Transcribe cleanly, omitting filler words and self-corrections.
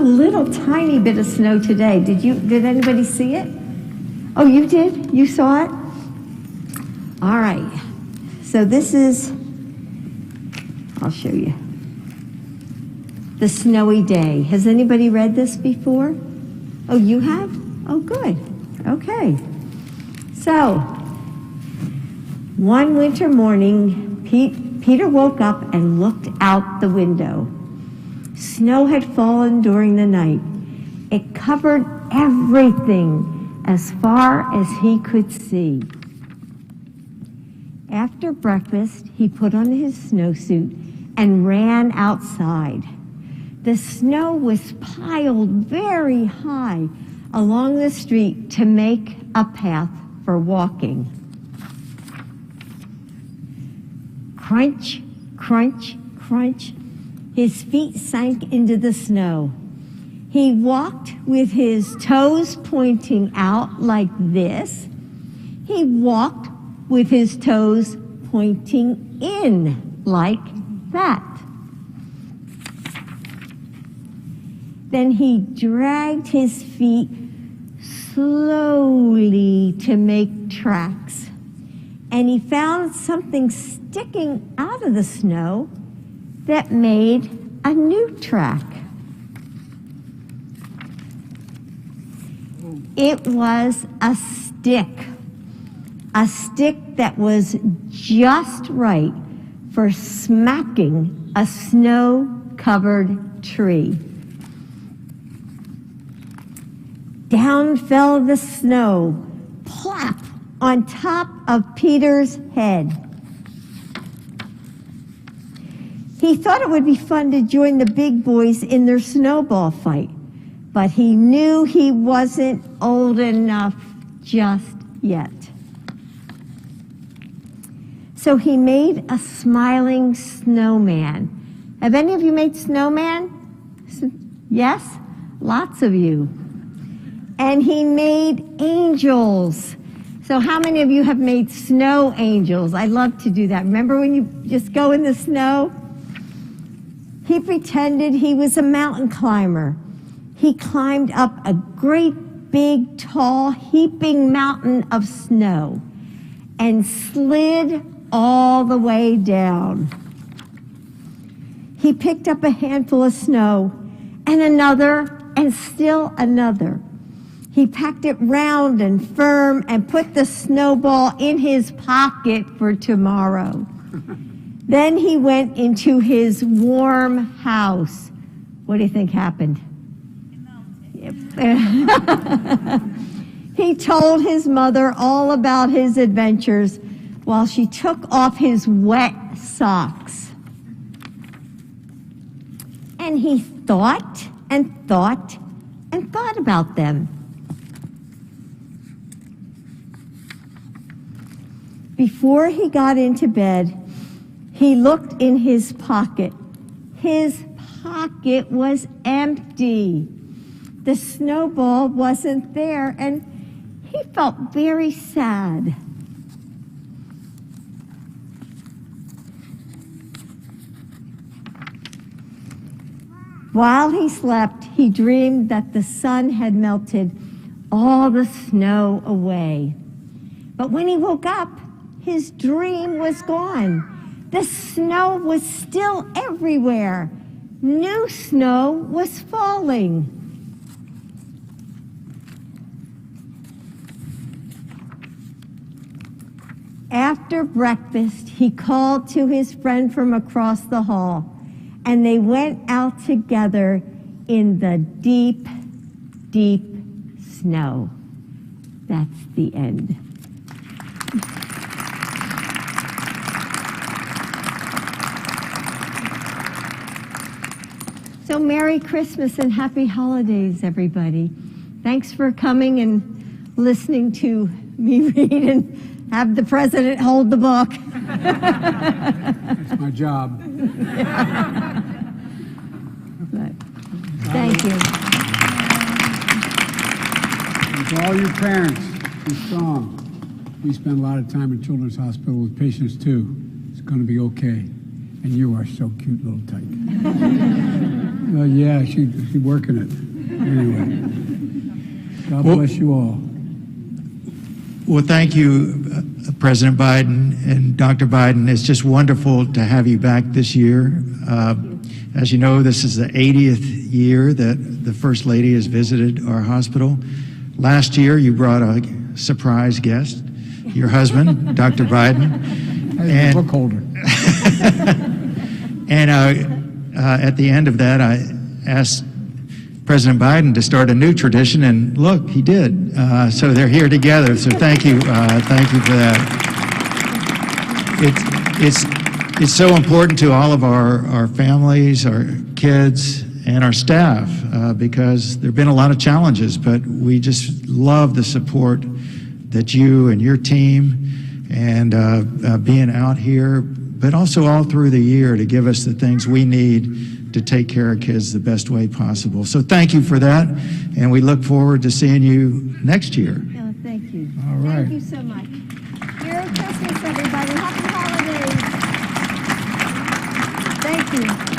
little tiny bit of snow today. Did anybody see it? Oh, you did? You saw it? All right. So this is, I'll show you. The Snowy Day. Has anybody read this before? Oh, you have? Oh, good. Okay. So, one winter morning, Peter woke up and looked out the window. Snow had fallen during the night. It covered everything as far as he could see. After breakfast, he put on his snowsuit and ran outside. The snow was piled very high along the street to make a path for walking. Crunch, crunch, crunch. His feet sank into the snow. He walked with his toes pointing out like this. He walked with his toes pointing in like that. Then he dragged his feet slowly to make tracks, and he found something sticking out of the snow that made a new track. It was a stick that was just right for smacking a snow-covered tree. Down fell the snow, plop, on top of Peter's head. He thought it would be fun to join the big boys in their snowball fight, but he knew he wasn't old enough just yet. So he made a smiling snowman. Have any of you made snowman? Yes? Lots of you. And he made angels. So how many of you have made snow angels? I love to do that. Remember when you just go in the snow? He pretended he was a mountain climber. He climbed up a great big, tall, heaping mountain of snow and slid all the way down. He picked up a handful of snow and another and still another. He packed it round and firm and put the snowball in his pocket for tomorrow. Then he went into his warm house. What do you think happened? He told his mother all about his adventures while she took off his wet socks. And he thought and thought and thought about them. Before he got into bed, he looked in his pocket. His pocket was empty. The snowball wasn't there, and he felt very sad. While he slept, he dreamed that the sun had melted all the snow away. But when he woke up, his dream was gone. The snow was still everywhere. New snow was falling. After breakfast, he called to his friend from across the hall, and they went out together in the deep, deep snow. That's the end. So Merry Christmas and Happy Holidays, everybody. Thanks for coming and listening to me read and have the president hold the book. That's my job. Thank you. And to all you parents, be strong. We spend a lot of time in Children's Hospital with patients too. It's going to be okay. And you are so cute, little tyke. Yeah, she's working it. Anyway, God bless you all. Well, thank you, President Biden and Dr. Biden. It's just wonderful to have you back this year. As you know, this is the 80th year that the First Lady has visited our hospital. Last year, you brought a surprise guest, your husband, Dr. Biden. As a book holder. And at the end of that, I asked President Biden to start a new tradition, and look, he did. So they're here together. So thank you for that. It's so important to all of our families, our kids, and our staff because there have been a lot of challenges, but we just love the support that you and your team and being out here, but also all through the year to give us the things we need to take care of kids the best way possible. So thank you for that, and we look forward to seeing you next year. Oh, thank you. All right. Thank you so much. Merry Christmas, everybody. Happy holidays. Thank you.